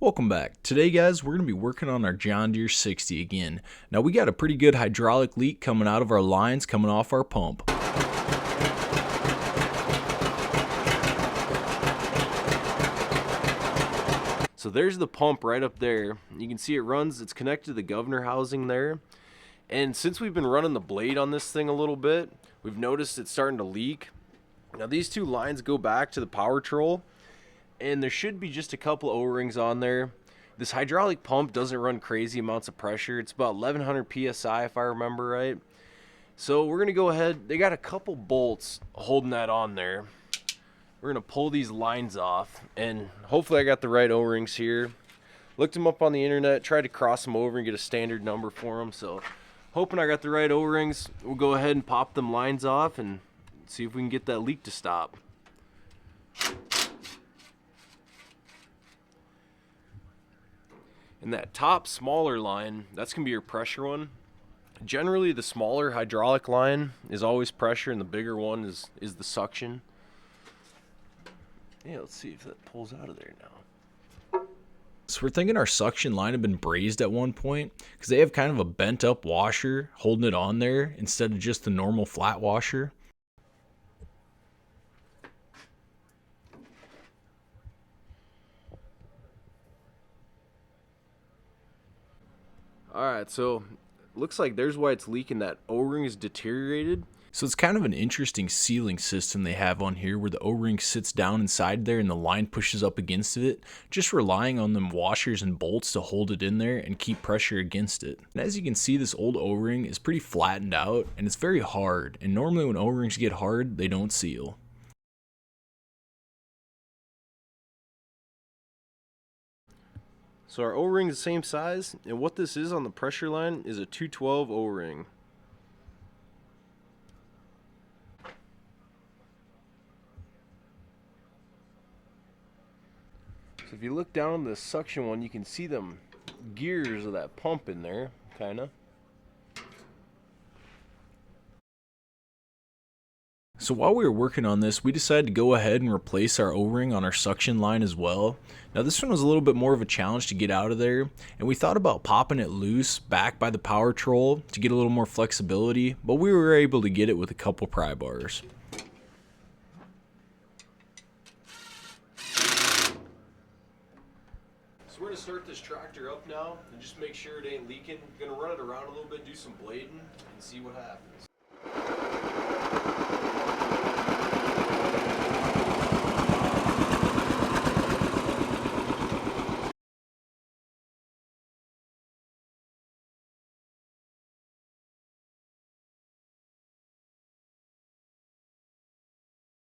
Welcome back. Today guys, we're going to be working on our John Deere 60 again. Now we got a pretty good hydraulic leak coming out of our lines coming off our pump. So there's the pump right up there. You can see it's connected to the governor housing there. And since we've been running the blade on this thing a little bit, we've noticed it's starting to leak. Now these two lines go back to the power troll, and there should be just a couple O-rings on there. This hydraulic pump doesn't run crazy amounts of pressure. It's about 1100 psi if I remember right. So we're gonna go ahead, they got a couple bolts holding that on there. We're gonna pull these lines off, and hopefully I got the right O-rings here. Looked them up on the internet, tried to cross them over and get a standard number for them. So hoping I got the right O-rings. We'll go ahead and pop them lines off and see if we can get that leak to stop. And that top smaller line, that's gonna be your pressure one. Generally the smaller hydraulic line is always pressure, and the bigger one is the suction. Yeah, let's see if that pulls out of there now. So we're thinking our suction line had been brazed at one point, because they have kind of a bent up washer holding it on there instead of just the normal flat washer. Alright, so looks like there's why it's leaking. That O-ring is deteriorated. So it's kind of an interesting sealing system they have on here, where the O-ring sits down inside there and the line pushes up against it, just relying on them washers and bolts to hold it in there and keep pressure against it. And as you can see, this old O-ring is pretty flattened out and it's very hard, and normally when O-rings get hard, they don't seal. So our O-ring is the same size, and what this is on the pressure line is a 212 O-ring. So if you look down on the suction one, you can see them gears of that pump in there, kinda. So while we were working on this, we decided to go ahead and replace our O-ring on our suction line as well. Now this one was a little bit more of a challenge to get out of there, and we thought about popping it loose back by the power troll to get a little more flexibility, but we were able to get it with a couple pry bars. So we're going to start this tractor up now and just make sure it ain't leaking. Going to run it around a little bit, do some blading, and see what happens.